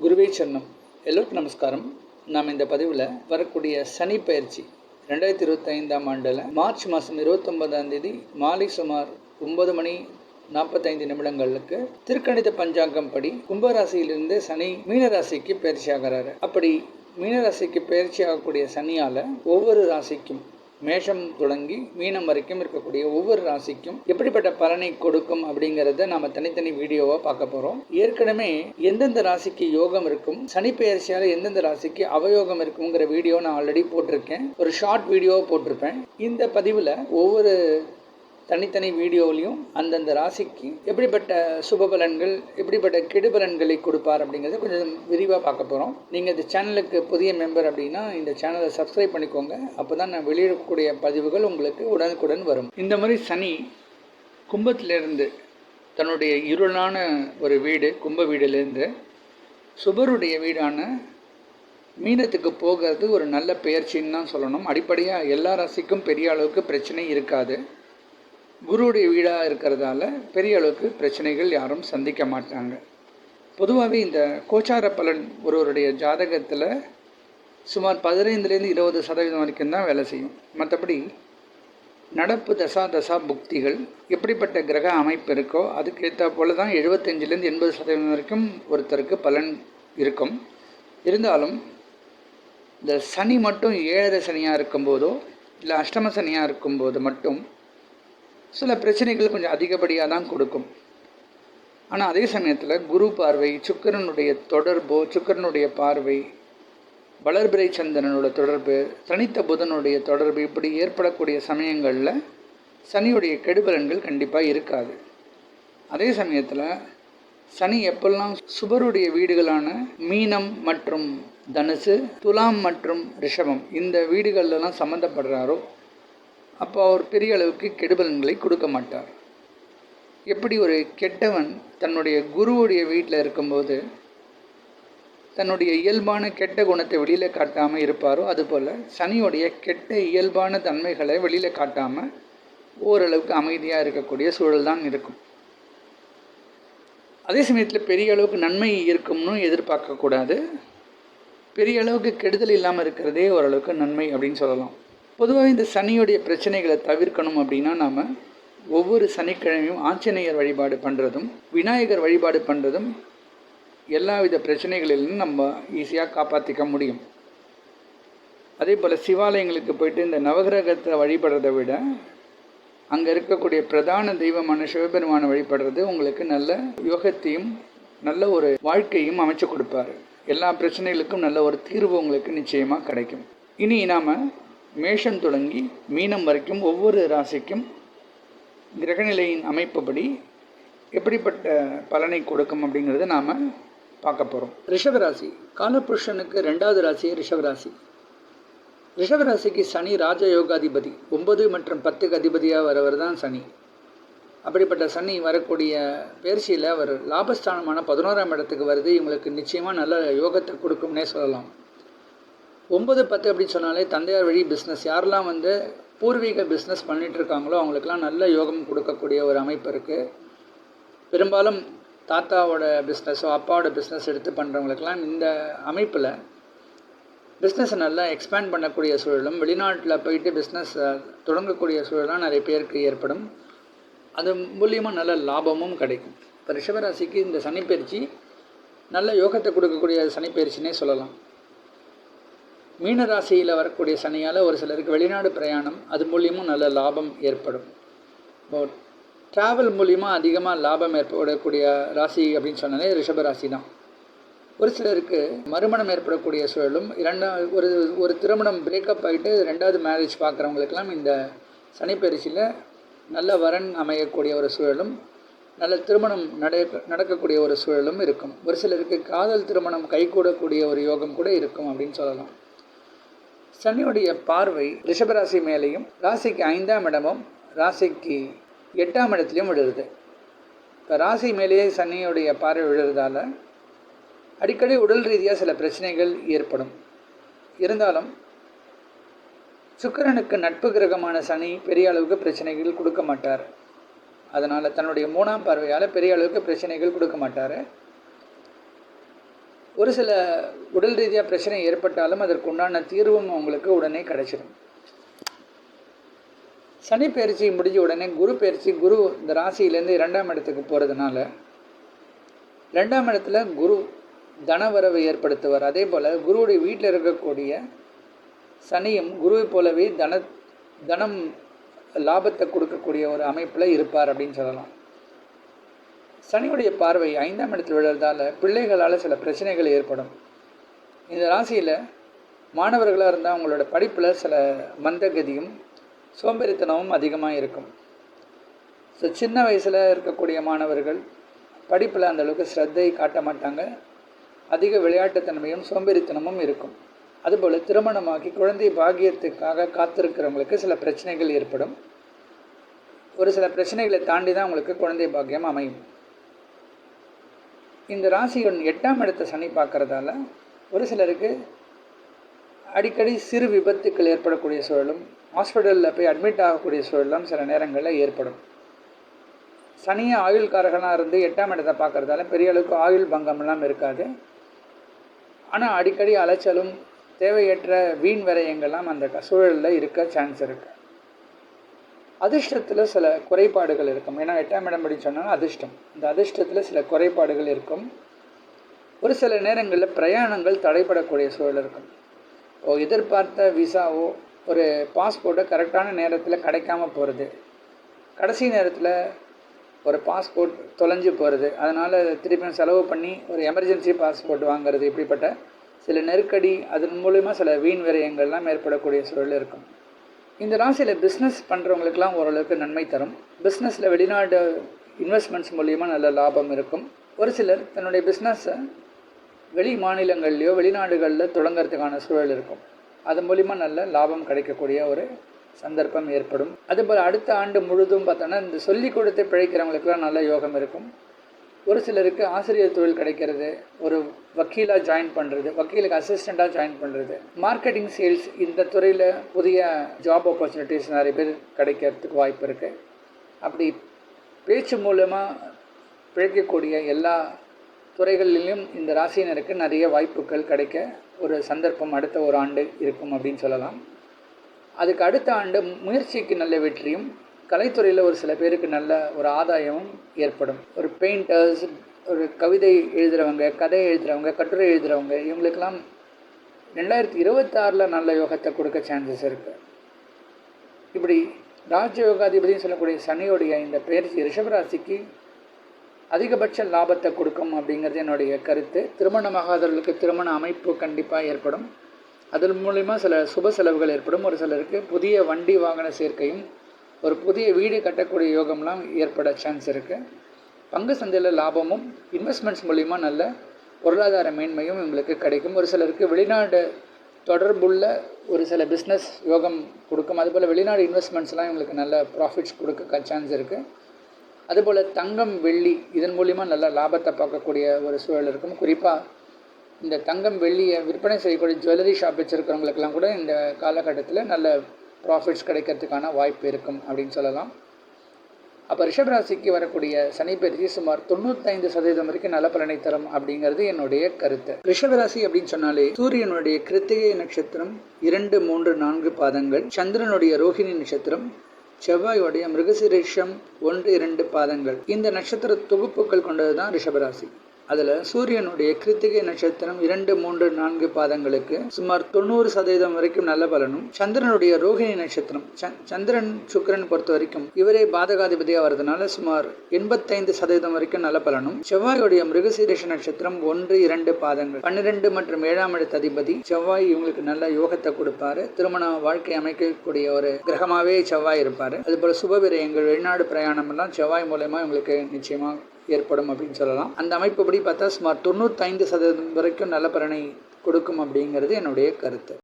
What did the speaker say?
குருவே சரணம். எல்லோருக்கும் நமஸ்காரம். நாம் இந்த பதிவில் வரக்கூடிய சனி பயிற்சி 2025ஆம் ஆண்டில் மார்ச் மாதம் 29ஆம் தேதி மாலை சுமார் 9 மணி 45 நிமிடங்களுக்கு திருக்கணித பஞ்சாங்கம் படி கும்பராசியிலிருந்து சனி மீனராசிக்கு பயிற்சி ஆகிறாரு. அப்படி மீனராசிக்கு பயிற்சி ஆகக்கூடிய சனியால் ஒவ்வொரு ராசிக்கும் மேஷம் தொடங்கி மீனம் வரைக்கும் இருக்கக்கூடிய ஒவ்வொரு ராசிக்கும் எப்படிப்பட்ட பலனை கொடுக்கும் அப்படிங்கிறத நாம தனித்தனி வீடியோவா பார்க்க போறோம். ஏற்கனவே எந்தெந்த ராசிக்கு யோகம் இருக்கும், சனி பெயர்ச்சியால எந்தெந்த ராசிக்கு அவயோகம் இருக்குங்கிற வீடியோ நான் ஆல்ரெடி போட்டிருக்கேன். ஒரு ஷார்ட் வீடியோ போட்டிருப்பேன். இந்த பதிவில் ஒவ்வொரு தனித்தனி வீடியோவிலையும் அந்தந்த ராசிக்கு எப்படிப்பட்ட சுபபலன்கள் எப்படிப்பட்ட கெடுபலன்களை கொடுப்பார் அப்படிங்கிறத கொஞ்சம் விரிவாக பார்க்க போகிறோம். நீங்கள் இந்த சேனலுக்கு புதிய மெம்பர் அப்படின்னா இந்த சேனலை சப்ஸ்கிரைப் பண்ணிக்கோங்க. அப்போ தான் நான் வெளியிடக்கூடிய பதிவுகள் உங்களுக்கு உடனுக்குடன் வரும். இந்த மாதிரி சனி கும்பத்திலிருந்து தன்னுடைய இருளான ஒரு வீடு கும்ப வீடுலேருந்து சுபருடைய வீடான மீனத்துக்கு போகிறது ஒரு நல்ல பெயர்ச்சின்னு தான் சொல்லணும். அடிப்படையாக எல்லா ராசிக்கும் பெரிய அளவுக்கு பிரச்சனை இருக்காது. குருவுடைய வீடாக இருக்கிறதால பெரிய அளவுக்கு பிரச்சனைகள் யாரும் சந்திக்க மாட்டாங்க. பொதுவாகவே இந்த கோச்சார பலன் ஒருவருடைய ஜாதகத்தில் சுமார் 15லேருந்து 20% வரைக்கும் தான் வேலை செய்யும். மற்றபடி நடப்பு தசா புக்திகள் எப்படிப்பட்ட கிரக அமைப்பு இருக்கோ அதுக்கேற்ற போல தான் 75லேருந்து 80% வரைக்கும் ஒருத்தருக்கு பலன் இருக்கும். இருந்தாலும் இந்த சனி மட்டும் 7 சனியாக இருக்கும்போதோ இல்லை அஷ்டம சனியாக இருக்கும்போது மட்டும் சில பிரச்சனைகள் கொஞ்சம் அதிகப்படியாக தான் கொடுக்கும். ஆனால் அதே சமயத்தில் குரு பார்வை, சுக்கிரனுடைய தொடர்போ, சுக்கிரனுடைய பார்வை, வளர்பிறை சந்திரனோட தொடர்பு, தனித்த புதனுடைய தொடர்பு இப்படி ஏற்படக்கூடிய சமயங்களில் சனியுடைய கெடுபலன்கள் கண்டிப்பாக இருக்காது. அதே சமயத்தில் சனி எப்பெல்லாம் சுபருடைய வீடுகளான மீனம் மற்றும் தனுசு, துலாம் மற்றும் ரிஷபம் இந்த வீடுகள்லாம் சம்மந்தப்படுறாரோ அப்போ அவர் பெரிய அளவுக்கு கெடுபலன்களை கொடுக்க மாட்டார். எப்படி ஒரு கெட்டவன் தன்னுடைய குருவுடைய வீட்டில் இருக்கும்போது தன்னுடைய இயல்பான கெட்ட குணத்தை வெளியில் காட்டாமல் இருப்பாரோ அதுபோல் சனியோடைய கெட்ட இயல்பான தன்மைகளை வெளியில் காட்டாமல் ஓரளவுக்கு அமைதியாக இருக்கக்கூடிய சூழல் தான் இருக்கும். அதே சமயத்தில் பெரிய அளவுக்கு நன்மை இருக்கும்னு எதிர்பார்க்கக்கூடாது. பெரிய அளவுக்கு கெடுதல் இல்லாமல் இருக்கிறதே ஓரளவுக்கு நன்மை அப்படின்னு சொல்லலாம். பொதுவாக இந்த சனியுடைய பிரச்சனைகளை தவிர்க்கணும் அப்படின்னா நாம் ஒவ்வொரு சனிக்கிழமையும் ஆஞ்சநேயர் வழிபாடு பண்ணுறதும் விநாயகர் வழிபாடு பண்ணுறதும் எல்லா வித பிரச்சனைகளிலும் நம்ம ஈஸியாக காப்பாற்றிக்க முடியும். அதே போல் சிவாலயங்களுக்கு போயிட்டு இந்த நவகிரகத்தை வழிபடுறதை விட அங்கே இருக்கக்கூடிய பிரதான தெய்வமான சிவபெருமானை வழிபடுறது உங்களுக்கு நல்ல யோகத்தையும் நல்ல ஒரு வாழ்க்கையும் அமைச்சு கொடுப்பார். எல்லா பிரச்சனைகளுக்கும் நல்ல ஒரு தீர்வு உங்களுக்கு நிச்சயமாக கிடைக்கும். இனி நாம் மேஷம் தொடங்கி மீனம் வரைக்கும் ஒவ்வொரு ராசிக்கும் கிரகநிலையின் அமைப்புப்படி எப்படிப்பட்ட பலனை கொடுக்கும் அப்படிங்கிறத நாம் பார்க்க போகிறோம். ரிஷபராசி காலபுருஷனுக்கு 2வது ராசி ரிஷபராசி. ரிஷபராசிக்கு சனி ராஜயோகாதிபதி 9 மற்றும் 10க்கு அதிபதியாக வரவர் தான் சனி. அப்படிப்பட்ட சனி வரக்கூடிய பயிற்சியில் அவர் லாபஸ்தானமான 11ஆம் இடத்துக்கு வருது. இவங்களுக்கு நிச்சயமாக நல்ல யோகத்தை கொடுக்கும்னே சொல்லலாம். 9, 10 அப்படின்னு சொன்னாலே தந்தையார் வழி பிஸ்னஸ், யாரெல்லாம் பூர்வீக பிஸ்னஸ் பண்ணிகிட்ருக்காங்களோ அவங்களுக்கெல்லாம் நல்ல யோகம் கொடுக்கக்கூடிய ஒரு அமைப்பு இருக்குது. பெரும்பாலும் தாத்தாவோட பிஸ்னஸோ அப்பாவோட பிஸ்னஸ் எடுத்து பண்ணுறவங்களுக்கெல்லாம் இந்த அமைப்பில் பிஸ்னஸை நல்லா எக்ஸ்பேண்ட் பண்ணக்கூடிய சூழலும் வெளிநாட்டில் போயிட்டு பிஸ்னஸ் தொடங்கக்கூடிய சூழலாம் நிறைய பேருக்கு ஏற்படும். அது மூலியமாக நல்ல லாபமும் கிடைக்கும். இப்போ ரிஷபராசிக்கு இந்த சனிப்பயிற்சி நல்ல யோகத்தை கொடுக்கக்கூடிய சனிப்பயிற்சினே சொல்லலாம். மீனராசியில் வரக்கூடிய சனியால் ஒரு சிலருக்கு வெளிநாடு பிரயாணம் அது மூலியமும் நல்ல லாபம் ஏற்படும். இப்போ ட்ராவல் மூலியமாக அதிகமாக லாபம் ஏற்படக்கூடிய ராசி அப்படின்னு சொன்னாலே ரிஷபராசி தான். ஒரு சிலருக்கு மறுமணம் ஏற்படக்கூடிய சூழலும் ஒரு திருமணம் பிரேக்கப் ஆகிட்டு 2வது மேரேஜ் பார்க்குறவங்களுக்கெல்லாம் இந்த சனிப்பயிற்சியில் நல்ல வரன் அமையக்கூடிய ஒரு சூழலும் நல்ல திருமணம் நடக்கக்கூடிய ஒரு சூழலும் இருக்கும். ஒரு சிலருக்கு காதல் திருமணம் கைகூடக்கூடிய ஒரு யோகம் கூட இருக்கும் அப்படின்னு சொல்லலாம். சனியுடைய பார்வை ரிஷபராசி மேலேயும் ராசிக்கு 5ஆம் இடமும் ராசிக்கு 8ஆம் இடத்துலையும் விழுது. இப்போ ராசி மேலேயே சனியுடைய பார்வை விழுறதால அடிக்கடி உடல் ரீதியாக சில பிரச்சனைகள் ஏற்படும். இருந்தாலும் சுக்கிரனுக்கு நட்பு கிரகமான சனி பெரிய அளவுக்கு பிரச்சனைகள் கொடுக்க மாட்டார். அதனால் தன்னுடைய 3ஆம் பார்வையால் பெரிய அளவுக்கு பிரச்சனைகள் கொடுக்க மாட்டார். ஒரு சில உடல் ரீதியாக பிரச்சனை ஏற்பட்டாலும் அதற்கு உண்டான தீர்வும் உங்களுக்கு உடனே கிடைச்சிடும். சனி பயிற்சி முடிஞ்ச உடனே குரு பயிற்சி, குரு இந்த ராசியிலேருந்து 2ஆம் இடத்துக்கு போகிறதுனால 2ஆம் இடத்துல குரு தனவரவை ஏற்படுத்துவார். அதே போல் குருவுடைய வீட்டில் இருக்கக்கூடிய சனியும் குருவை போலவே தனம் லாபத்தை கொடுக்கக்கூடிய ஒரு அமைப்பில் இருப்பார் அப்படின்னு சொல்லலாம். சனியுடைய பார்வை 5ஆம் இடத்தில் விழுறதால பிள்ளைகளால் சில பிரச்சனைகள் ஏற்படும். இந்த ராசியில் மாணவர்களாக இருந்தால் அவங்களோட படிப்பில் சில மந்தகதியும் சோம்பேறித்தனமும் அதிகமாக இருக்கும். ஸோ சின்ன வயசில் இருக்கக்கூடிய மாணவர்கள் படிப்பில் அந்தளவுக்கு ஸ்ரத்தை காட்ட மாட்டாங்க. அதிக விளையாட்டுத்தன்மையும் சோம்பேறித்தனமும் இருக்கும். அதுபோல் திருமணமாகி குழந்தை பாக்கியத்துக்காக காத்திருக்கிறவங்களுக்கு சில பிரச்சனைகள் ஏற்படும். ஒரு சில பிரச்சனைகளை தாண்டி தான் உங்களுக்கு குழந்தை பாக்கியம் அமையும். இந்த ராசியின் 8ஆம் இடத்தை சனி பார்க்குறதால ஒரு சிலருக்கு அடிக்கடி சிறு விபத்துக்கள் ஏற்படக்கூடிய சூழலும், ஹாஸ்பிட்டலில் போய் அட்மிட் ஆகக்கூடிய சூழலும் சில நேரங்களில் ஏற்படும். சனியை ஆயுள்காரகனாக இருந்து 8ஆம் இடத்தை பார்க்குறதால பெரிய அளவுக்கு ஆயுள் பங்கமெல்லாம் இருக்காது. ஆனால் அடிக்கடி அலைச்சலும் தேவையற்ற வீண் விரயங்கள்லாம் அந்த சூழலில் இருக்க சான்ஸ் இருக்குது. அதிர்ஷ்டத்தில் சில குறைபாடுகள் இருக்கும். ஏன்னா 8ஆம் இடம் படி சொன்னால் அதிர்ஷ்டம். இந்த அதிர்ஷ்டத்தில் சில குறைபாடுகள் இருக்கும். ஒரு சில நேரங்களில் பிரயாணங்கள் தடைப்படக்கூடிய சூழல் இருக்கும். எதிர்பார்த்த விசாவோ ஒரு பாஸ்போர்ட்டை கரெக்டான நேரத்தில் கிடைக்காம போகிறது, கடைசி நேரத்தில் ஒரு பாஸ்போர்ட் தொலைஞ்சு போகிறது, அதனால் திருப்பியும் செலவு பண்ணி ஒரு எமர்ஜென்சி பாஸ்போர்ட் வாங்கிறது, இப்படிப்பட்ட சில நெருக்கடி, அதன் மூலிமா சில வீண் விரயங்கள்லாம் ஏற்படக்கூடிய சூழல் இருக்கும். இந்த ராசியில் பிஸ்னஸ் பண்ணுறவங்களுக்கெல்லாம் ஓரளவுக்கு நன்மை தரும். பிஸ்னஸில் வெளிநாடு இன்வெஸ்ட்மெண்ட்ஸ் மூலிமா நல்ல லாபம் இருக்கும். ஒரு சிலர் தன்னுடைய பிஸ்னஸை வெளி மாநிலங்கள்லையோ வெளிநாடுகளில் தொடங்கிறதுக்கான சூழல் இருக்கும். அது மூலிமா நல்ல லாபம் கிடைக்கக்கூடிய ஒரு சந்தர்ப்பம் ஏற்படும். அதுபோல் அடுத்த ஆண்டு முழுதும் பார்த்தோன்னா இந்த சொல்லிக் கொடுத்து பிழைக்கிறவங்களுக்கெல்லாம் நல்ல யோகம் இருக்கும். ஒரு சிலருக்கு ஆசிரியர் தொழில் கிடைக்கிறது, ஒரு வக்கீலாக ஜாயின் பண்ணுறது, வக்கீலுக்கு அசிஸ்டண்ட்டாக ஜாயின் பண்ணுறது, மார்க்கெட்டிங் சேல்ஸ், இந்த துறையில் புதிய ஜாப் ஆப்பர்ச்சுனிட்டிஸ் நிறைய பேர் கிடைக்கிறதுக்கு வாய்ப்பு இருக்குது. அப்படி பேச்சு மூலமாக பிழைக்கக்கூடிய எல்லா துறைகளிலும் இந்த ராசியினருக்கு நிறைய வாய்ப்புகள் கிடைக்க ஒரு சந்தர்ப்பம் அடுத்த ஒரு ஆண்டு இருக்கும் அப்படின்னு சொல்லலாம். அதுக்கு அடுத்த ஆண்டு முயற்சிக்கு நல்ல வெற்றியும், கலைத்துறையில் ஒரு சில பேருக்கு நல்ல ஒரு ஆதாயமும் ஏற்படும். ஒரு பெயிண்டர்ஸ், ஒரு கவிதை எழுதுகிறவங்க, கதை எழுதுகிறவங்க, கட்டுரை எழுதுகிறவங்க, இவங்களுக்கெல்லாம் 2026 நல்ல யோகத்தை கொடுக்க சான்சஸ் இருக்குது. இப்படி ராஜயோகாதிபதினு சொல்லக்கூடிய சனியோடைய இந்த பயிற்சி ரிஷபராசிக்கு அதிகபட்ச லாபத்தை கொடுக்கும் அப்படிங்கிறது என்னுடைய கருத்து. திருமணமாகாதவர்களுக்கு திருமண அமைப்பு கண்டிப்பாக ஏற்படும். அதன் மூலிமா சில சுப செலவுகள் ஏற்படும். ஒரு சிலருக்கு புதிய வண்டி வாகன சேர்க்கையும் ஒரு புதிய வீடு கட்டக்கூடிய யோகம்லாம் ஏற்பட சான்ஸ் இருக்குது. பங்கு சந்தையில் லாபமும் இன்வெஸ்ட்மெண்ட்ஸ் மூலிமா நல்ல பொருளாதார மேன்மையும் இவங்களுக்கு கிடைக்கும். ஒரு சிலருக்கு வெளிநாடு தொடர்புள்ள ஒரு சில பிஸ்னஸ் யோகம் கொடுக்கும். அதுபோல் வெளிநாடு இன்வெஸ்ட்மெண்ட்ஸ்லாம் இவங்களுக்கு நல்ல ப்ராஃபிட்ஸ் கொடுக்க சான்ஸ் இருக்குது. அதுபோல் தங்கம், வெள்ளி, இதன் மூலிமா நல்ல லாபத்தை பார்க்கக்கூடிய ஒரு சூழல் இருக்கும். குறிப்பாக இந்த தங்கம், வெள்ளியை விற்பனை செய்யக்கூடிய ஜுவல்லரி ஷாப் வச்சுருக்கிறவங்களுக்கெல்லாம் கூட இந்த காலகட்டத்தில் நல்ல ப்ராஃபிட்ஸ் கிடைக்கிறதுக்கான வாய்ப்பு இருக்கும் அப்படின்னு சொல்லலாம். அப்போ ரிஷபராசிக்கு வரக்கூடிய சனி பயிற்சி சுமார் 95% வரைக்கும் நல்ல பலனை தரும் அப்படிங்கிறது என்னுடைய கருத்து. ரிஷபராசி அப்படின்னு சொன்னாலே சூரியனுடைய கிருத்திகை நட்சத்திரம் 2, 3, 4 பாதங்கள், சந்திரனுடைய ரோஹிணி நட்சத்திரம், செவ்வாயுடைய மிருகசீரிஷம் 1, 2 பாதங்கள், இந்த நட்சத்திர தொகுப்புகள் கொண்டது தான் ரிஷபராசி. அதில் சூரியனுடைய கிருத்திகை நட்சத்திரம் 2, 3, 4 பாதங்களுக்கு சுமார் 90% வரைக்கும் நல்ல பலனும், சந்திரனுடைய ரோஹிணி நட்சத்திரம், சந்திரன் சுக்கிரன் பொறுத்த வரைக்கும் இவரே பாதகாதிபதியாக வருதுனால சுமார் 85% வரைக்கும் நல்ல பலனும், செவ்வாயுடைய மிருகசீரிஷ நட்சத்திரம் 1, 2 பாதங்கள் 12 மற்றும் 7ஆம் இடத்து அதிபதி செவ்வாய் இவங்களுக்கு நல்ல யோகத்தை கொடுப்பாரு. திருமண வாழ்க்கை அமைக்கக்கூடிய ஒரு கிரகமாகவே செவ்வாய் இருப்பார். அதுபோல் சுபவிரயங்கள், வெளிநாடு பிரயாணம் எல்லாம் செவ்வாய் மூலமா இவங்களுக்கு நிச்சயமாக ஏற்படும் அப்படின்னு சொல்லலாம். அந்த அமைப்புப்படி பார்த்தா சுமார் 95% வரைக்கும் நல்ல பலனை கொடுக்கும் அப்படிங்கிறது என்னுடைய கருத்து.